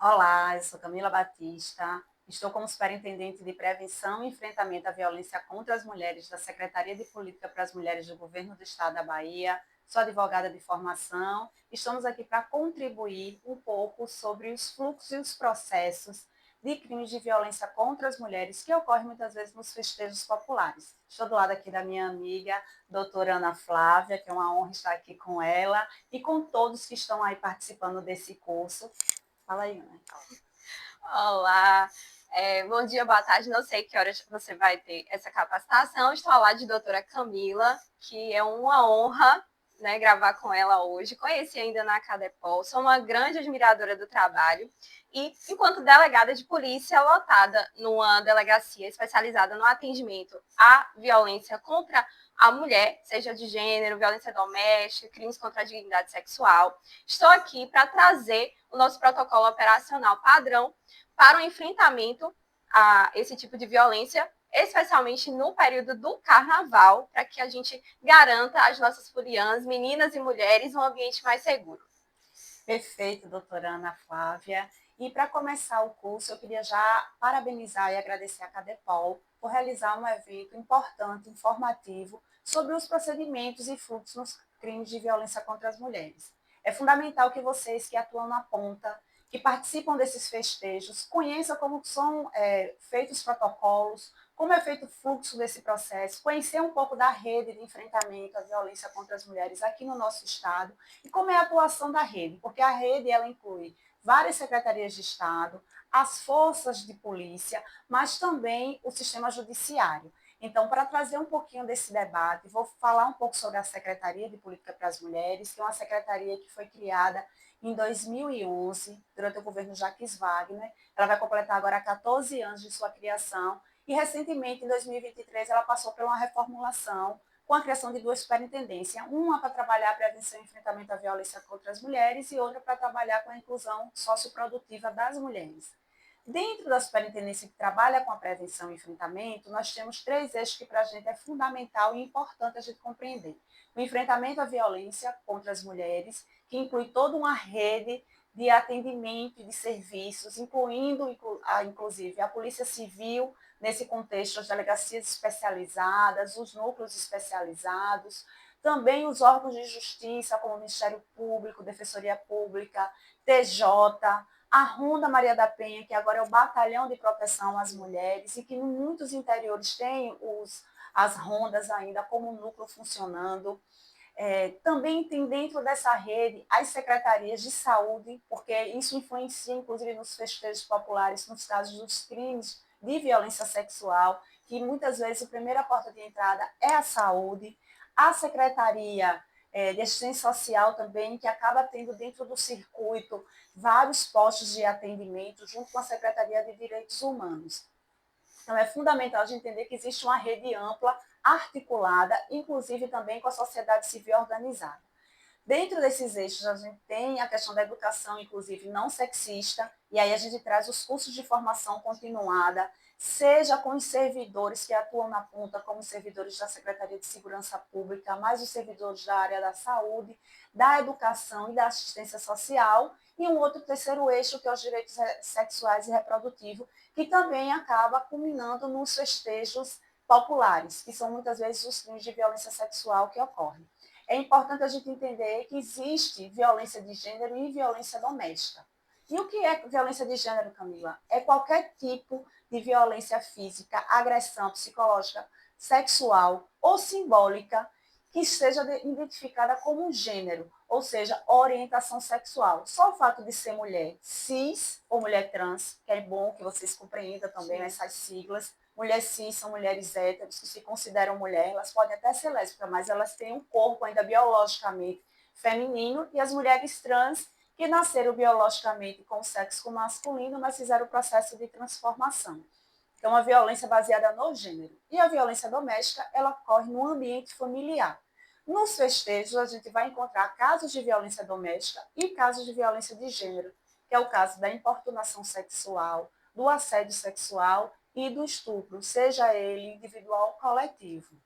Olá, eu sou Camila Batista, estou como superintendente de prevenção e enfrentamento à violência contra as mulheres da Secretaria de Política para as Mulheres do Governo do Estado da Bahia, sou advogada de formação, estamos aqui para contribuir um pouco sobre os fluxos e os processos de crimes de violência contra as mulheres que ocorrem muitas vezes nos festejos populares. Estou do lado aqui da minha amiga, doutora Ana Flávia, que é uma honra estar aqui com ela e com todos que estão aí participando desse curso. Fala aí, Ana. Olá, bom dia, boa tarde. Não sei que horas você vai ter essa capacitação. Estou ao lado de doutora Camila, que é uma honra, né, gravar com ela hoje. Conheci ainda na Cadepol, sou uma grande admiradora do trabalho e, enquanto delegada de polícia lotada numa delegacia especializada no atendimento à violência contra a mulher, seja de gênero, violência doméstica, crimes contra a dignidade sexual, estou aqui para trazer o nosso protocolo operacional padrão para o enfrentamento a esse tipo de violência, especialmente no período do carnaval, para que a gente garanta às nossas furiãs, meninas e mulheres, um ambiente mais seguro. Perfeito, doutora Ana Flávia. E para começar o curso, eu queria já parabenizar e agradecer a Cadepol por realizar um evento importante, informativo, sobre os procedimentos e fluxos nos crimes de violência contra as mulheres. É fundamental que vocês que atuam na ponta, que participam desses festejos, conheçam como são feitos os protocolos, como é feito o fluxo desse processo, conhecer um pouco da rede de enfrentamento à violência contra as mulheres aqui no nosso estado e como é a atuação da rede, porque a rede ela inclui várias secretarias de Estado, as forças de polícia, mas também o sistema judiciário. Então, para trazer um pouquinho desse debate, vou falar um pouco sobre a Secretaria de Política para as Mulheres, que é uma secretaria que foi criada em 2011, durante o governo Jacques Wagner. Ela vai completar agora 14 anos de sua criação e, recentemente, em 2023, ela passou por uma reformulação com a criação de duas superintendências, uma para trabalhar a prevenção e enfrentamento à violência contra as mulheres e outra para trabalhar com a inclusão socioprodutiva das mulheres. Dentro da superintendência que trabalha com a prevenção e enfrentamento, nós temos três eixos que para a gente é fundamental e importante a gente compreender. O enfrentamento à violência contra as mulheres, que inclui toda uma rede de atendimento e de serviços, inclusive a Polícia Civil, nesse contexto, as delegacias especializadas, os núcleos especializados, também os órgãos de justiça, como o Ministério Público, Defensoria Pública, TJ, a Ronda Maria da Penha, que agora é o Batalhão de Proteção às Mulheres, e que em muitos interiores tem as rondas ainda como núcleo funcionando. Também tem dentro dessa rede as secretarias de saúde, porque isso influencia, inclusive, nos festejos populares, nos casos dos crimes de violência sexual, que muitas vezes a primeira porta de entrada é a saúde. A secretaria de assistência social também, que acaba tendo dentro do circuito vários postos de atendimento, junto com a Secretaria de Direitos Humanos. Então, é fundamental a gente entender que existe uma rede ampla, articulada, inclusive também com a sociedade civil organizada. Dentro desses eixos, a gente tem a questão da educação, inclusive não sexista, e aí a gente traz os cursos de formação continuada, seja com os servidores que atuam na ponta, como os servidores da Secretaria de Segurança Pública, mais os servidores da área da saúde, da educação e da assistência social, e um outro terceiro eixo, que é os direitos sexuais e reprodutivos, que também acaba culminando nos festejos populares, que são muitas vezes os crimes de violência sexual que ocorrem. É importante a gente entender que existe violência de gênero e violência doméstica. E o que é violência de gênero, Camila? É qualquer tipo de violência física, agressão psicológica, sexual ou simbólica que seja identificada como um gênero, ou seja, orientação sexual. Só o fato de ser mulher cis ou mulher trans, que é bom que vocês compreendam também essas siglas. Mulheres cis são mulheres héteros que se consideram mulher, elas podem até ser lésbicas, mas elas têm um corpo ainda biologicamente feminino, e as mulheres trans que nasceram biologicamente com o sexo masculino, mas fizeram o processo de transformação. Então, a violência baseada no gênero. E a violência doméstica, ela ocorre no ambiente familiar. Nos festejos, a gente vai encontrar casos de violência doméstica e casos de violência de gênero, que é o caso da importunação sexual, do assédio sexual e do estupro, seja ele individual ou coletivo.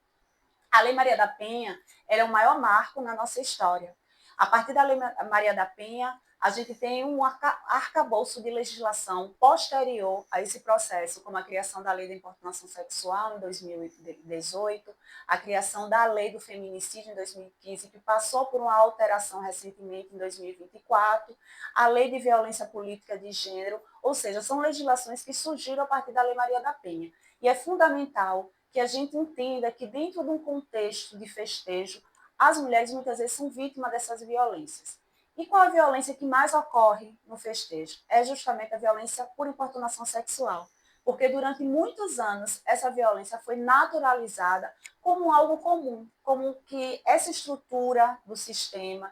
A Lei Maria da Penha é o maior marco na nossa história. A partir da Lei Maria da Penha, A gente tem um arcabouço de legislação posterior a esse processo, como a criação da Lei da Importunação Sexual em 2018, a criação da Lei do Feminicídio em 2015, que passou por uma alteração recentemente em 2024, a Lei de Violência Política de Gênero, ou seja, são legislações que surgiram a partir da Lei Maria da Penha. E é fundamental que a gente entenda que dentro de um contexto de festejo, as mulheres muitas vezes são vítimas dessas violências. E qual a violência que mais ocorre no festejo? É justamente a violência por importunação sexual. Porque durante muitos anos essa violência foi naturalizada como algo comum, como que essa estrutura do sistema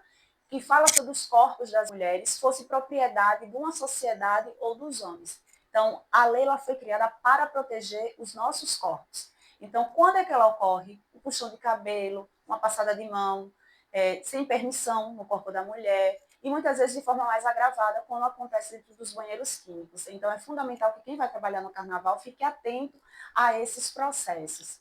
que fala sobre os corpos das mulheres fosse propriedade de uma sociedade ou dos homens. Então, a lei ela foi criada para proteger os nossos corpos. Então, quando é que ela ocorre? Um puxão de cabelo, uma passada de mão, sem permissão no corpo da mulher, e muitas vezes de forma mais agravada quando acontece dentro dos banheiros químicos. Então, é fundamental que quem vai trabalhar no carnaval fique atento a esses processos.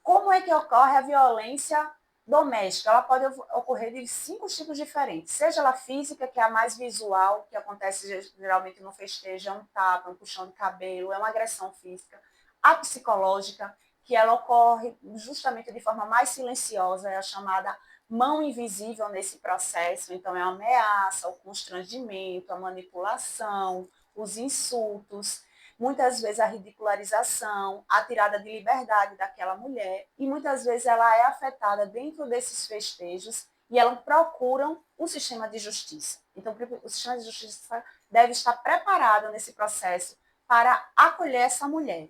Como é que ocorre a violência doméstica? Ela pode ocorrer de 5 tipos diferentes, seja ela física, que é a mais visual, que acontece geralmente no festejo, é um tapa, um puxão de cabelo, é uma agressão física. A psicológica, que ela ocorre justamente de forma mais silenciosa, é a chamada mão invisível nesse processo, então é a ameaça, o constrangimento, a manipulação, os insultos, muitas vezes a ridicularização, a tirada de liberdade daquela mulher, e muitas vezes ela é afetada dentro desses festejos e elas procuram um sistema de justiça. Então, o sistema de justiça deve estar preparado nesse processo para acolher essa mulher.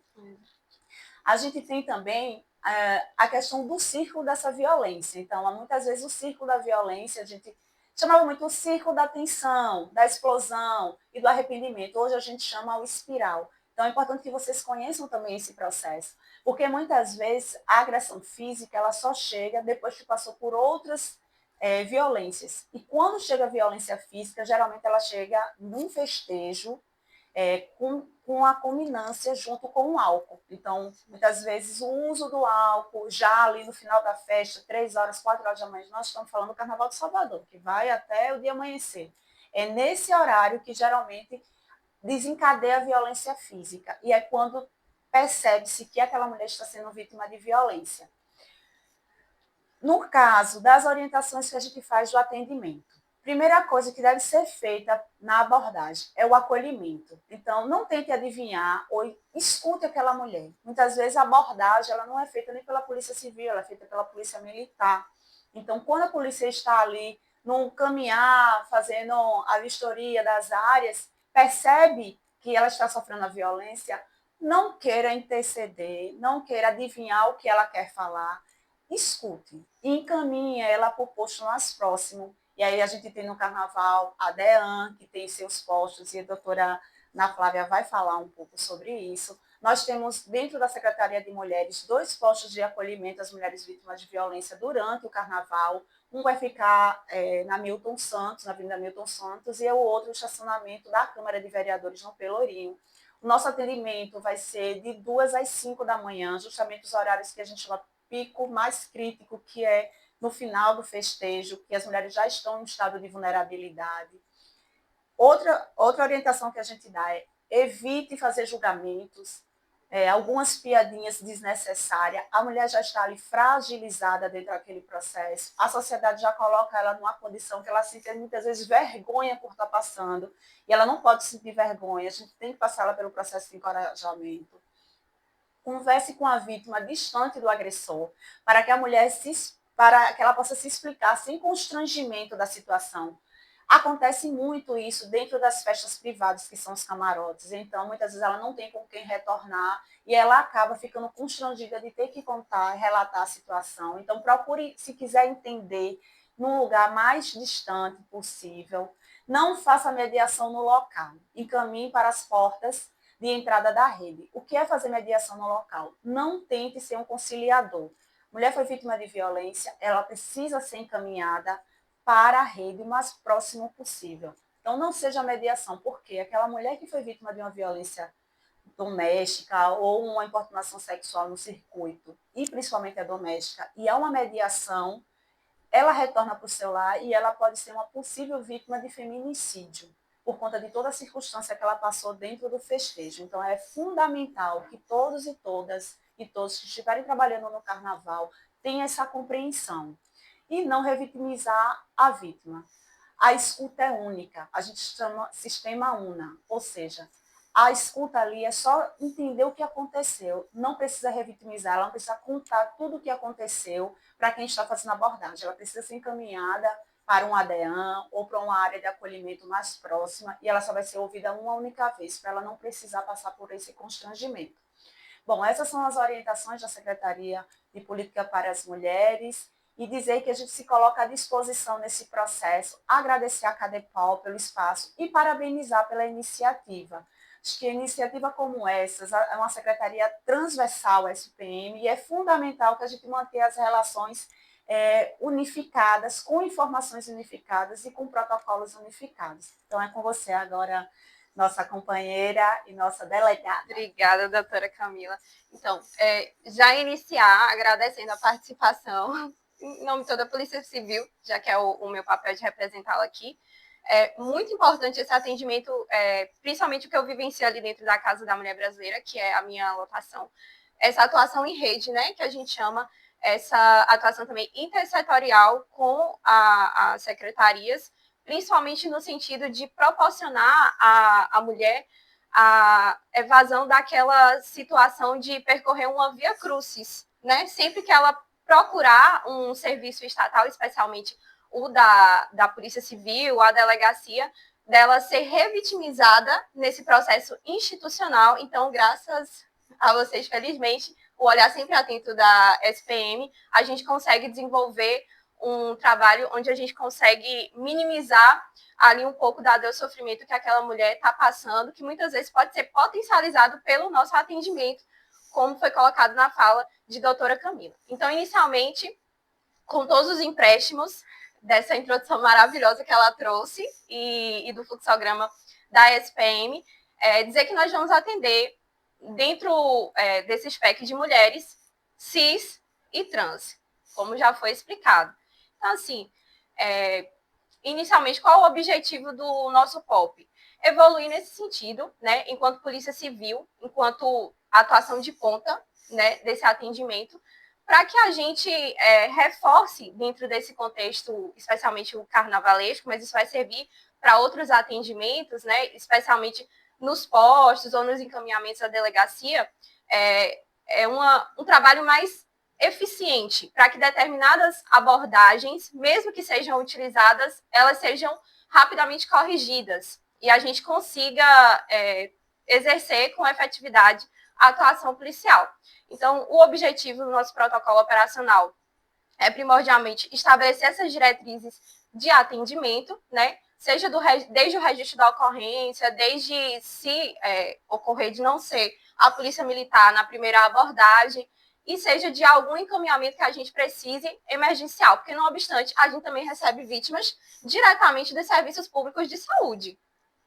A gente tem também a questão do círculo dessa violência. Então, muitas vezes o círculo da violência, a gente chamava muito o círculo da tensão, da explosão e do arrependimento. Hoje a gente chama o espiral. Então, é importante que vocês conheçam também esse processo, porque muitas vezes a agressão física ela só chega depois que passou por outras violências. E quando chega a violência física, geralmente ela chega num festejo com a culminância junto com o álcool. Então, muitas vezes, o uso do álcool, já ali no final da festa, 3 horas, 4 horas da manhã, nós estamos falando do Carnaval de Salvador, que vai até o dia amanhecer. É nesse horário que, geralmente, desencadeia a violência física. E é quando percebe-se que aquela mulher está sendo vítima de violência. No caso das orientações que a gente faz do atendimento, primeira coisa que deve ser feita na abordagem é o acolhimento. Então, não tente adivinhar ou escute aquela mulher. Muitas vezes a abordagem ela não é feita nem pela polícia civil, ela é feita pela polícia militar. Então, quando a polícia está ali no caminhar, fazendo a vistoria das áreas, percebe que ela está sofrendo a violência, não queira interceder, não queira adivinhar o que ela quer falar, escute e encaminhe ela para o posto mais próximo. E aí a gente tem no Carnaval a DEAN, que tem seus postos, e a doutora Ana Flávia vai falar um pouco sobre isso. Nós temos, dentro da Secretaria de Mulheres, 2 postos de acolhimento às mulheres vítimas de violência durante o Carnaval. Um vai ficar na Milton Santos, na Avenida Milton Santos, e o outro no estacionamento da Câmara de Vereadores no Pelourinho. O nosso atendimento vai ser de 2 às 5 da manhã, justamente os horários que a gente chama pico mais crítico, que é no final do festejo, que as mulheres já estão em estado de vulnerabilidade. Outra orientação que a gente dá é evite fazer julgamentos, algumas piadinhas desnecessárias. A mulher já está ali fragilizada dentro daquele processo. A sociedade já coloca ela numa condição que ela sente muitas vezes vergonha por estar passando. E ela não pode sentir vergonha. A gente tem que passar ela pelo processo de encorajamento. Converse com a vítima distante do agressor, para que a mulher para que ela possa se explicar sem constrangimento da situação. Acontece muito isso dentro das festas privadas, que são os camarotes. Então, muitas vezes ela não tem com quem retornar e ela acaba ficando constrangida de ter que contar e relatar a situação. Então, procure, se quiser entender, num lugar mais distante possível. Não faça mediação no local. Encaminhe para as portas de entrada da rede. O que é fazer mediação no local? Não tente ser um conciliador. Mulher foi vítima de violência, ela precisa ser encaminhada para a rede o mais próximo possível. Então, não seja mediação, porque aquela mulher que foi vítima de uma violência doméstica ou uma importunação sexual no circuito, e principalmente a doméstica, e há uma mediação, ela retorna para o seu lar e ela pode ser uma possível vítima de feminicídio, por conta de toda a circunstância que ela passou dentro do festejo. Então, é fundamental que todos e todas e todos que estiverem trabalhando no carnaval tenham essa compreensão e não revitimizar a vítima. A escuta é única, a gente chama sistema UNA, ou seja, a escuta ali é só entender o que aconteceu, não precisa revitimizar, ela não precisa contar tudo o que aconteceu para quem está fazendo a abordagem, ela precisa ser encaminhada para um ADEAN ou para uma área de acolhimento mais próxima e ela só vai ser ouvida uma única vez, para ela não precisar passar por esse constrangimento. Bom, essas são as orientações da Secretaria de Política para as Mulheres e dizer que a gente se coloca à disposição nesse processo, agradecer a CADEPOL pelo espaço e parabenizar pela iniciativa. Acho que iniciativa como essas é uma secretaria transversal à SPM e é fundamental que a gente mantenha as relações unificadas, com informações unificadas e com protocolos unificados. Então, é com você agora, nossa companheira e nossa delegada. Obrigada, doutora Camila. Então, já iniciar agradecendo a participação em nome de toda a Polícia Civil, já que é o meu papel de representá-la aqui. É muito importante esse atendimento, principalmente o que eu vivencio ali dentro da Casa da Mulher Brasileira, que é a minha lotação. Essa atuação em rede, né, que a gente chama, essa atuação também intersetorial com as secretarias, principalmente no sentido de proporcionar à mulher a evasão daquela situação de percorrer uma via crucis, né? Sempre que ela procurar um serviço estatal, especialmente o da Polícia Civil, a delegacia, dela ser revitimizada nesse processo institucional. Então, graças a vocês, felizmente, o olhar sempre atento da SPM, a gente consegue desenvolver um trabalho onde a gente consegue minimizar ali um pouco da dor sofrimento que aquela mulher está passando, que muitas vezes pode ser potencializado pelo nosso atendimento, como foi colocado na fala de doutora Camila. Então, inicialmente, com todos os empréstimos dessa introdução maravilhosa que ela trouxe e do fluxograma da SPM, dizer que nós vamos atender dentro desse espectro de mulheres cis e trans, como já foi explicado. Então, assim, inicialmente, qual o objetivo do nosso POP? Evoluir nesse sentido, né, enquanto Polícia Civil, enquanto atuação de ponta, né, desse atendimento, para que a gente reforce dentro desse contexto, especialmente o carnavalesco, mas isso vai servir para outros atendimentos, né, especialmente nos postos ou nos encaminhamentos da delegacia, um trabalho mais eficiente para que determinadas abordagens, mesmo que sejam utilizadas, elas sejam rapidamente corrigidas e a gente consiga exercer com efetividade a atuação policial. Então, o objetivo do nosso protocolo operacional é primordialmente estabelecer essas diretrizes de atendimento, né? Seja desde o registro da ocorrência, desde se ocorrer de não ser a polícia militar na primeira abordagem, e seja de algum encaminhamento que a gente precise emergencial, porque, não obstante, a gente também recebe vítimas diretamente dos serviços públicos de saúde,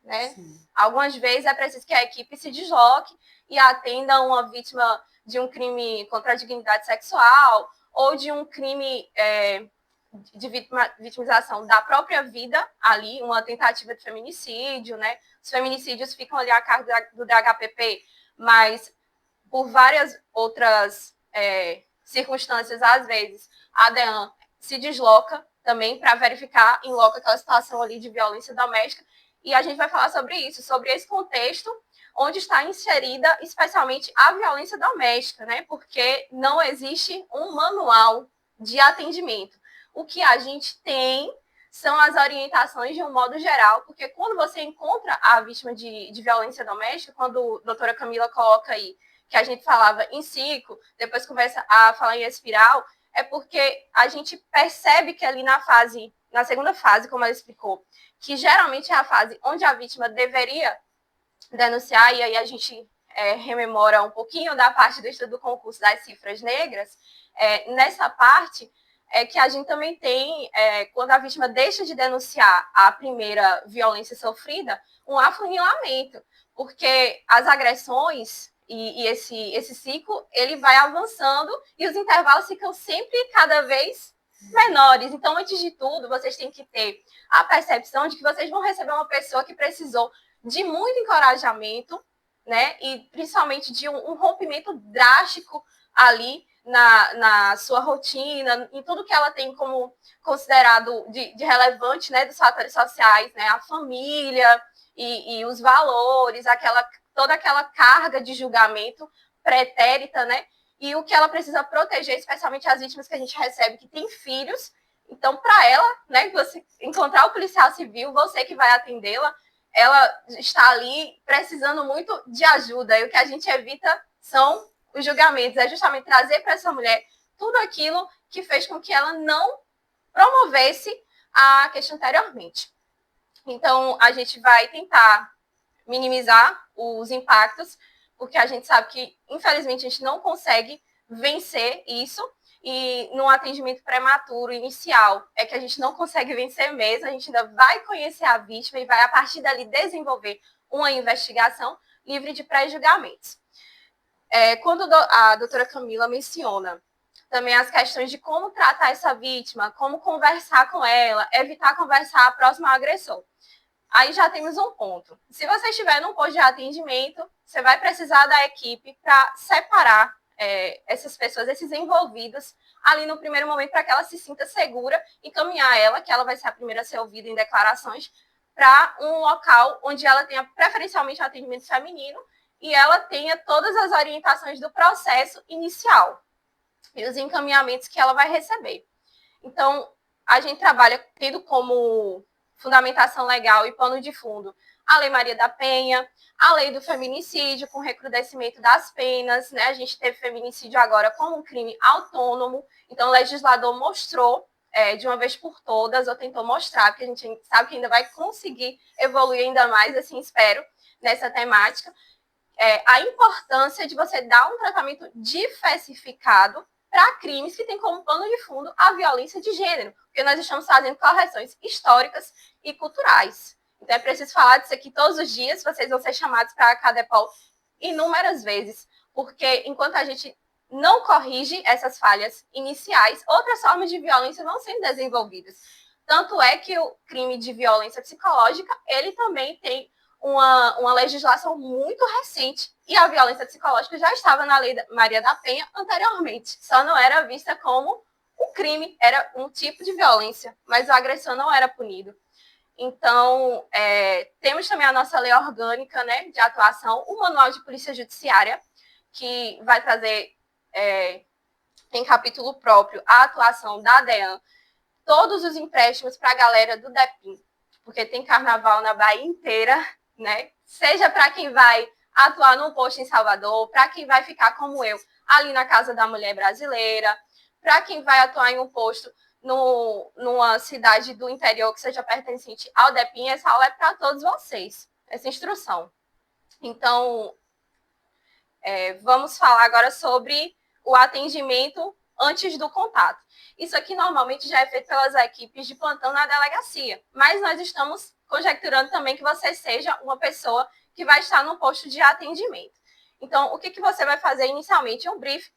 né? Algumas vezes é preciso que a equipe se desloque e atenda uma vítima de um crime contra a dignidade sexual ou de um crime de vitimização da própria vida ali, uma tentativa de feminicídio, né? Os feminicídios ficam ali a cargo do DHPP, mas por várias outras circunstâncias, às vezes, a DEAN se desloca também para verificar em loco aquela situação ali de violência doméstica, e a gente vai falar sobre isso, sobre esse contexto onde está inserida especialmente a violência doméstica, né? Porque não existe um manual de atendimento. O que a gente tem são as orientações de um modo geral, porque quando você encontra a vítima de violência doméstica, quando a doutora Camila coloca aí que a gente falava em ciclo, depois começa a falar em espiral, é porque a gente percebe que ali na segunda fase, como ela explicou, que geralmente é a fase onde a vítima deveria denunciar, e aí a gente rememora um pouquinho da parte do estudo do concurso das cifras negras, nessa parte é que a gente também tem, quando a vítima deixa de denunciar a primeira violência sofrida, um afunilamento, porque as agressões e esse ciclo, ele vai avançando e os intervalos ficam sempre cada vez menores. Então, antes de tudo, vocês têm que ter a percepção de que vocês vão receber uma pessoa que precisou de muito encorajamento, né? E principalmente de um rompimento drástico ali na sua rotina, em tudo que ela tem como considerado de relevante, né, dos fatores sociais, né, a família e os valores, toda aquela carga de julgamento pretérita, né, e o que ela precisa proteger, especialmente as vítimas que a gente recebe que têm filhos. Então, para ela, né, você encontrar o policial civil, você que vai atendê-la, ela está ali precisando muito de ajuda. E o que a gente evita são os julgamentos, é justamente trazer para essa mulher tudo aquilo que fez com que ela não promovesse a queixa anteriormente. Então, a gente vai tentar minimizar os impactos, porque a gente sabe que, infelizmente, a gente não consegue vencer isso. E num atendimento prematuro inicial é que a gente não consegue vencer mesmo, a gente ainda vai conhecer a vítima e vai, a partir dali, desenvolver uma investigação livre de pré-julgamentos. Quando a doutora Camila menciona também as questões de como tratar essa vítima, como conversar com ela, evitar conversar próximo ao agressor. Aí já temos um ponto. Se você estiver num posto de atendimento, você vai precisar da equipe para separar essas pessoas, esses envolvidos, ali no primeiro momento, para que ela se sinta segura e encaminhar ela, que ela vai ser a primeira a ser ouvida em declarações, para um local onde ela tenha preferencialmente um atendimento feminino e ela tenha todas as orientações do processo inicial e os encaminhamentos que ela vai receber. Então, a gente trabalha tendo como fundamentação legal e pano de fundo a Lei Maria da Penha, a Lei do Feminicídio, com recrudescimento das penas, né? A gente teve feminicídio agora como um crime autônomo, então o legislador mostrou de uma vez por todas, ou tentou mostrar, porque a gente sabe que ainda vai conseguir evoluir ainda mais, assim espero, nessa temática, a importância de você dar um tratamento diversificado para crimes que têm como pano de fundo a violência de gênero, porque nós estamos fazendo correções históricas e culturais. Então é preciso falar disso aqui todos os dias, vocês vão ser chamados para a CADEPOL inúmeras vezes, porque enquanto a gente não corrige essas falhas iniciais, outras formas de violência vão sendo desenvolvidas. Tanto é que o crime de violência psicológica, ele também tem uma legislação muito recente e a violência psicológica já estava na Lei Maria da Penha anteriormente, só não era vista como um crime, era um tipo de violência, mas o agressor não era punido. Então, temos também a nossa lei orgânica, né, de atuação, o Manual de Polícia Judiciária, que vai trazer em capítulo próprio a atuação da DEAN, todos os empréstimos para a galera do DEPIM, porque tem carnaval na Bahia inteira, né? Seja para quem vai atuar num posto em Salvador, para quem vai ficar como eu, ali na Casa da Mulher Brasileira, para quem vai atuar em um posto numa cidade do interior que seja pertencente ao DEPIM, essa aula é para todos vocês, essa instrução. Então, vamos falar agora sobre o atendimento antes do contato. Isso aqui normalmente já é feito pelas equipes de plantão na delegacia, mas nós estamos conjecturando também que você seja uma pessoa que vai estar no posto de atendimento. Então, o que você vai fazer inicialmente? Um briefing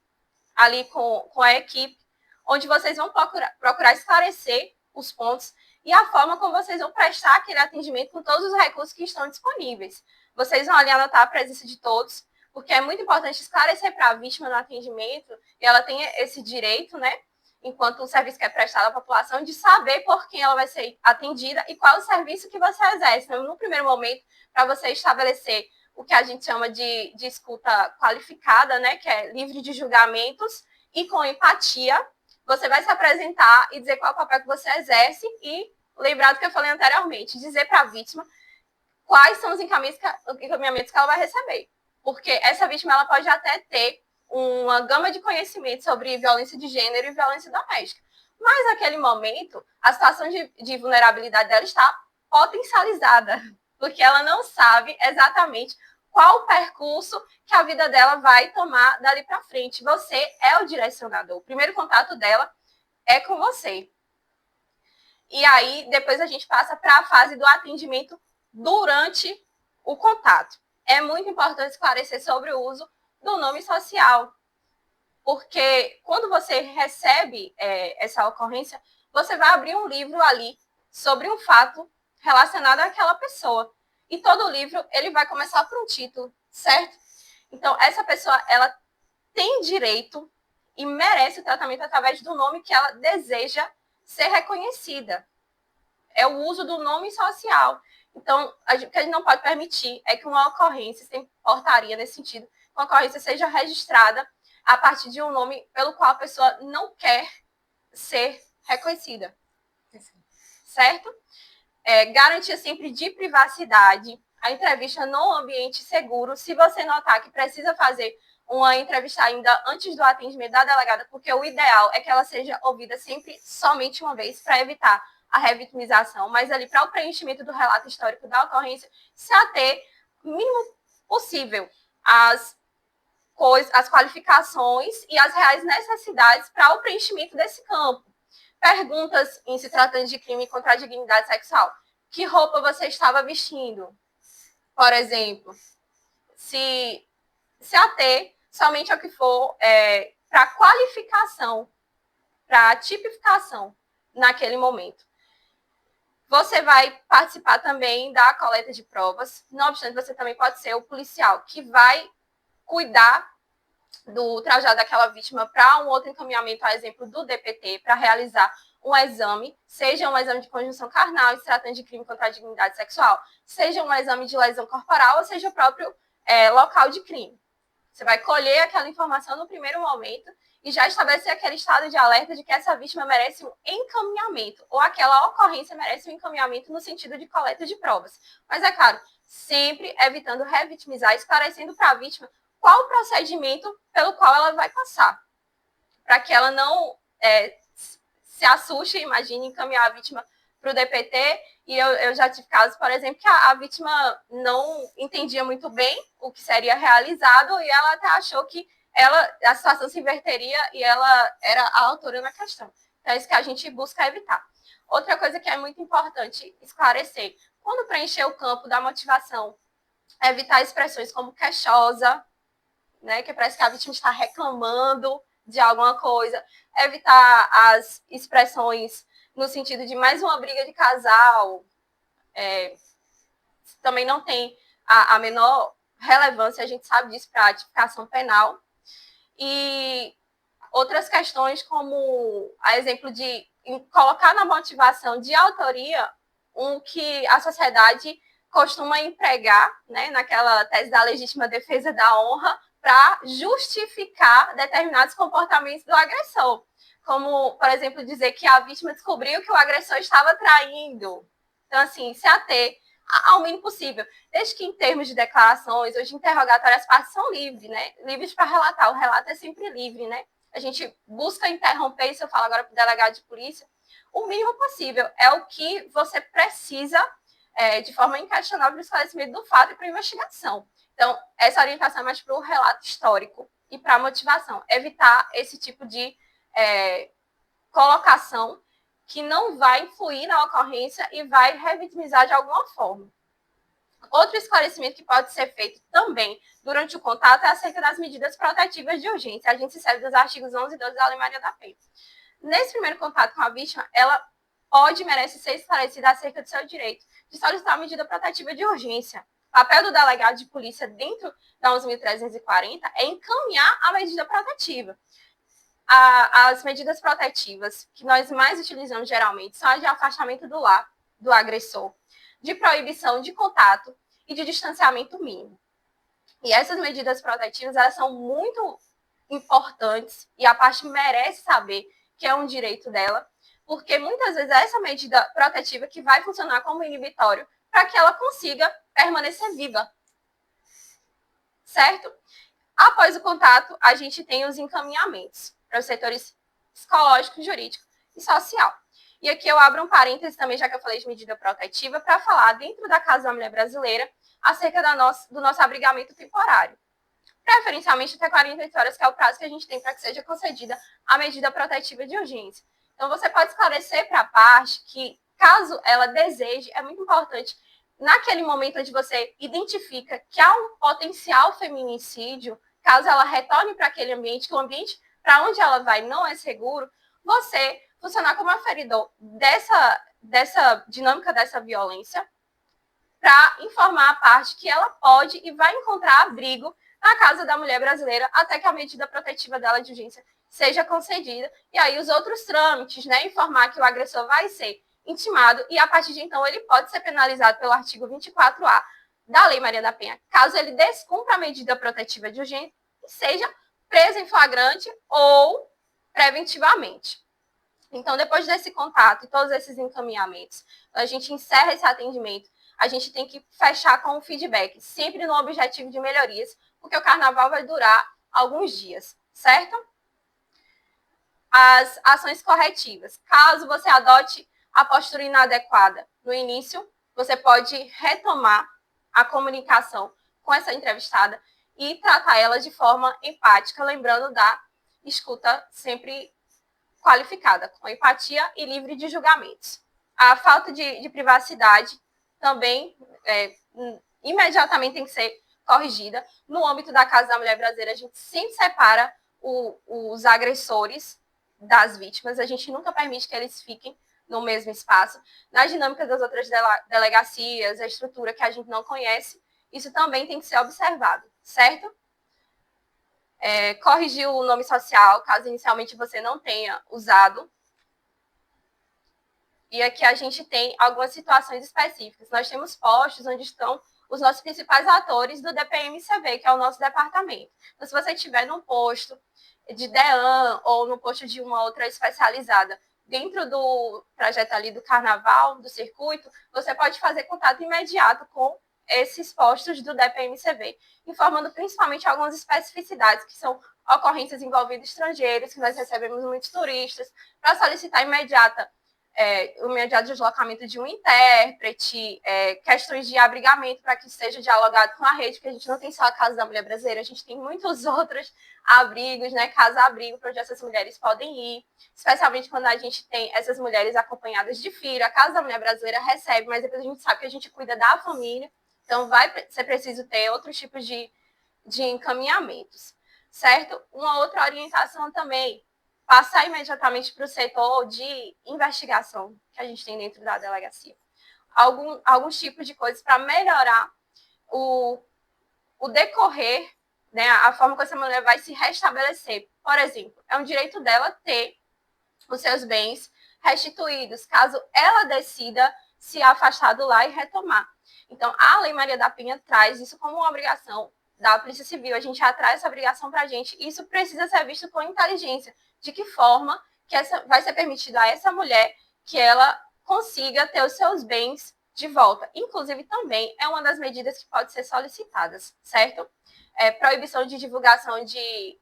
ali com a equipe, onde vocês vão procurar esclarecer os pontos e a forma como vocês vão prestar aquele atendimento com todos os recursos que estão disponíveis. Vocês vão ali anotar a presença de todos, porque é muito importante esclarecer para a vítima no atendimento, e ela tem esse direito, né, enquanto o serviço que é prestado à população, de saber por quem ela vai ser atendida e qual o serviço que você exerce. Então, no primeiro momento, para você estabelecer o que a gente chama de escuta qualificada, né, que é livre de julgamentos e com empatia, você vai se apresentar e dizer qual é o papel que você exerce e lembrar do que eu falei anteriormente, dizer para a vítima quais são os encaminhamentos que ela vai receber. Porque essa vítima ela pode até ter uma gama de conhecimentos sobre violência de gênero e violência doméstica. Mas naquele momento, a situação de vulnerabilidade dela está potencializada, porque ela não sabe exatamente qual o percurso que a vida dela vai tomar dali para frente. Você é o direcionador. O primeiro contato dela é com você. E aí, depois a gente passa para a fase do atendimento durante o contato. É muito importante esclarecer sobre o uso do nome social. Porque quando você recebe essa ocorrência, você vai abrir um livro ali sobre um fato relacionado àquela pessoa. E todo livro, ele vai começar por um título, certo? Então, essa pessoa, ela tem direito e merece o tratamento através do nome que ela deseja ser reconhecida. É o uso do nome social. Então, o que a gente não pode permitir é que uma ocorrência, tem portaria nesse sentido, uma ocorrência seja registrada a partir de um nome pelo qual a pessoa não quer ser reconhecida. Certo? Garantia sempre de privacidade, a entrevista no ambiente seguro. Se você notar que precisa fazer uma entrevista ainda antes do atendimento da delegada, porque o ideal é que ela seja ouvida sempre somente uma vez, para evitar a revitimização, mas ali para o preenchimento do relato histórico da ocorrência, se ater o mínimo possível às qualificações e as reais necessidades para o preenchimento desse campo. Perguntas em se tratando de crime contra a dignidade sexual. Que roupa você estava vestindo? Por exemplo, se ater somente ao que for para qualificação, para tipificação naquele momento. Você vai participar também da coleta de provas. Não obstante, você também pode ser o policial que vai cuidar do trajeto daquela vítima para um outro encaminhamento, a exemplo do DPT, para realizar um exame, seja um exame de conjunção carnal, se tratando de crime contra a dignidade sexual, seja um exame de lesão corporal, ou seja o próprio local de crime. Você vai colher aquela informação no primeiro momento e já estabelecer aquele estado de alerta de que essa vítima merece um encaminhamento, ou aquela ocorrência merece um encaminhamento no sentido de coleta de provas. Mas, é claro, sempre evitando revitimizar, esclarecendo para a vítima qual o procedimento pelo qual ela vai passar, para que ela não se assuste, imagine, encaminhar a vítima para o DPT. E eu já tive casos, por exemplo, que a vítima não entendia muito bem o que seria realizado e ela até achou que a situação se inverteria e ela era a autora na questão. Então, é isso que a gente busca evitar. Outra coisa que é muito importante esclarecer, quando preencher o campo da motivação, evitar expressões como queixosa, né, que parece que a vítima está reclamando de alguma coisa, evitar as expressões no sentido de mais uma briga de casal, também não tem a menor relevância, a gente sabe disso, para a tipificação penal. E outras questões como, a exemplo de colocar na motivação de autoria um que a sociedade costuma empregar, né, naquela tese da legítima defesa da honra, para justificar determinados comportamentos do agressor. Como, por exemplo, dizer que a vítima descobriu que o agressor estava traindo. Então, assim, se ater ao mínimo possível. Desde que, em termos de declarações ou de interrogatório, as partes são livres, né? Livres para relatar. O relato é sempre livre, né? A gente busca interromper, isso eu falo agora para o delegado de polícia, o mínimo possível. É o que você precisa, de forma inquestionável, para o esclarecimento do fato e para a investigação. Então, essa orientação é mais para o relato histórico e para a motivação. Evitar esse tipo de colocação que não vai influir na ocorrência e vai revitimizar de alguma forma. Outro esclarecimento que pode ser feito também durante o contato é acerca das medidas protetivas de urgência. A gente se serve dos artigos 11 e 12 da Lei Maria da Penha. Nesse primeiro contato com a vítima, ela pode e merece ser esclarecida acerca do seu direito de solicitar a medida protetiva de urgência. O papel do delegado de polícia dentro da 11.340 é encaminhar a medida protetiva. As medidas protetivas que nós mais utilizamos geralmente são as de afastamento do lar do agressor, de proibição de contato e de distanciamento mínimo. E essas medidas protetivas, elas são muito importantes e a parte merece saber que é um direito dela, porque muitas vezes é essa medida protetiva que vai funcionar como inibitório para que ela consiga permanecer viva. Certo? Após o contato, a gente tem os encaminhamentos para os setores psicológico, jurídico e social. E aqui eu abro um parêntese também, já que eu falei de medida protetiva, para falar dentro da Casa da Mulher Brasileira acerca do nosso abrigamento temporário. Preferencialmente até 48 horas, que é o prazo que a gente tem para que seja concedida a medida protetiva de urgência. Então, você pode esclarecer para a parte que, caso ela deseje, é muito importante, naquele momento onde você identifica que há um potencial feminicídio, caso ela retorne para aquele ambiente, que o ambiente para onde ela vai não é seguro, você funcionar como aferidor dessa dinâmica dessa violência, para informar a parte que ela pode e vai encontrar abrigo na casa da mulher brasileira até que a medida protetiva dela de urgência seja concedida. E aí os outros trâmites, né, informar que o agressor vai ser intimado e a partir de então ele pode ser penalizado pelo artigo 24A da Lei Maria da Penha, caso ele descumpra a medida protetiva de urgência e seja preso em flagrante ou preventivamente. Então, depois desse contato e todos esses encaminhamentos, a gente encerra esse atendimento, a gente tem que fechar com o feedback, sempre no objetivo de melhorias, porque o carnaval vai durar alguns dias, certo? As ações corretivas. Caso você adote a postura inadequada no início, você pode retomar a comunicação com essa entrevistada e tratar ela de forma empática, lembrando da escuta sempre qualificada, com empatia e livre de julgamentos. A falta de privacidade também imediatamente tem que ser corrigida. No âmbito da Casa da Mulher Brasileira, a gente sempre separa os agressores das vítimas, a gente nunca permite que eles fiquem no mesmo espaço. Nas dinâmicas das outras delegacias, a estrutura que a gente não conhece, isso também tem que ser observado, certo? Corrigir o nome social, caso inicialmente você não tenha usado. E aqui a gente tem algumas situações específicas. Nós temos postos onde estão os nossos principais atores do DPM-CV, que é o nosso departamento. Então, se você estiver num posto de DEAN ou no posto de uma outra especializada dentro do trajeto ali do carnaval, do circuito, você pode fazer contato imediato com esses postos do DPM-CV, informando principalmente algumas especificidades, que são ocorrências envolvendo estrangeiros, que nós recebemos muitos turistas, para solicitar o imediato deslocamento de um intérprete, questões de abrigamento para que seja dialogado com a rede, porque a gente não tem só a Casa da Mulher Brasileira, a gente tem muitos outros abrigos, né, casa-abrigo, para onde essas mulheres podem ir, especialmente quando a gente tem essas mulheres acompanhadas de filho. A Casa da Mulher Brasileira recebe, mas depois a gente sabe que a gente cuida da família, então vai ser preciso ter outros tipos de encaminhamentos, certo? Uma outra orientação também, passar imediatamente para o setor de investigação que a gente tem dentro da delegacia. Alguns tipos de coisas para melhorar o decorrer, né, a forma como essa mulher vai se restabelecer. Por exemplo, é um direito dela ter os seus bens restituídos, caso ela decida se afastar do lar e retomar. Então, a Lei Maria da Penha traz isso como uma obrigação da Polícia Civil. A gente atrai essa obrigação para a gente. Isso precisa ser visto com inteligência. De que forma que vai ser permitido a essa mulher que ela consiga ter os seus bens de volta. Inclusive, também é uma das medidas que pode ser solicitadas, certo? Proibição de divulgação de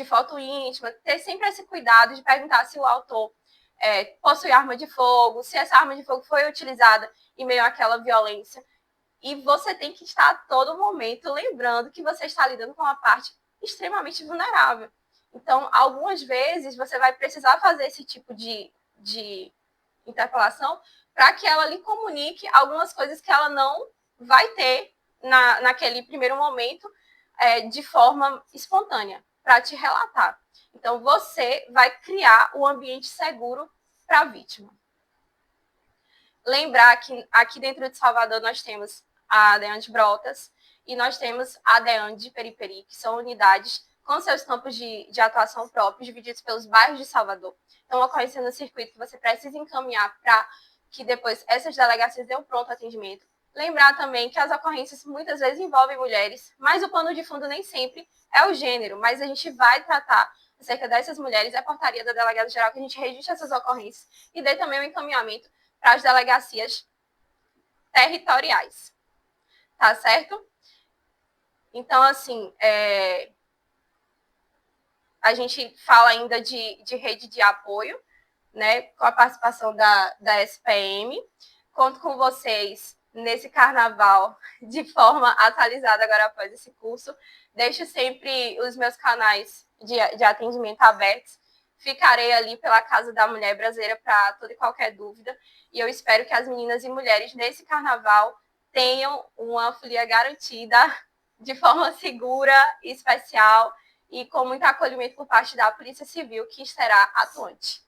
foto íntima, ter sempre esse cuidado de perguntar se o autor possui arma de fogo, se essa arma de fogo foi utilizada em meio àquela violência. E você tem que estar a todo momento lembrando que você está lidando com uma parte extremamente vulnerável. Então, algumas vezes, você vai precisar fazer esse tipo de interpelação para que ela lhe comunique algumas coisas que ela não vai ter naquele primeiro momento de forma espontânea, para te relatar. Então, você vai criar um ambiente seguro para a vítima. Lembrar que aqui dentro de Salvador nós temos a DEAN de Brotas e nós temos a DEAN de Periperi, que são unidades com seus campos de atuação próprios, divididos pelos bairros de Salvador. Então, uma ocorrência no circuito que você precisa encaminhar para que depois essas delegacias dêem um pronto atendimento. Lembrar também que as ocorrências muitas vezes envolvem mulheres, mas o pano de fundo nem sempre é o gênero, mas a gente vai tratar acerca dessas mulheres, é a portaria da Delegada Geral que a gente registra essas ocorrências e dê também o encaminhamento para as delegacias territoriais. Tá certo? Então, assim, a gente fala ainda de rede de apoio, né, com a participação da SPM. Conto com vocês nesse carnaval de forma atualizada agora após esse curso. Deixo sempre os meus canais de atendimento abertos. Ficarei ali pela Casa da Mulher Brasileira para toda e qualquer dúvida. E eu espero que as meninas e mulheres nesse carnaval tenham uma folia garantida de forma segura e especial e com muito acolhimento por parte da Polícia Civil, que será atuante.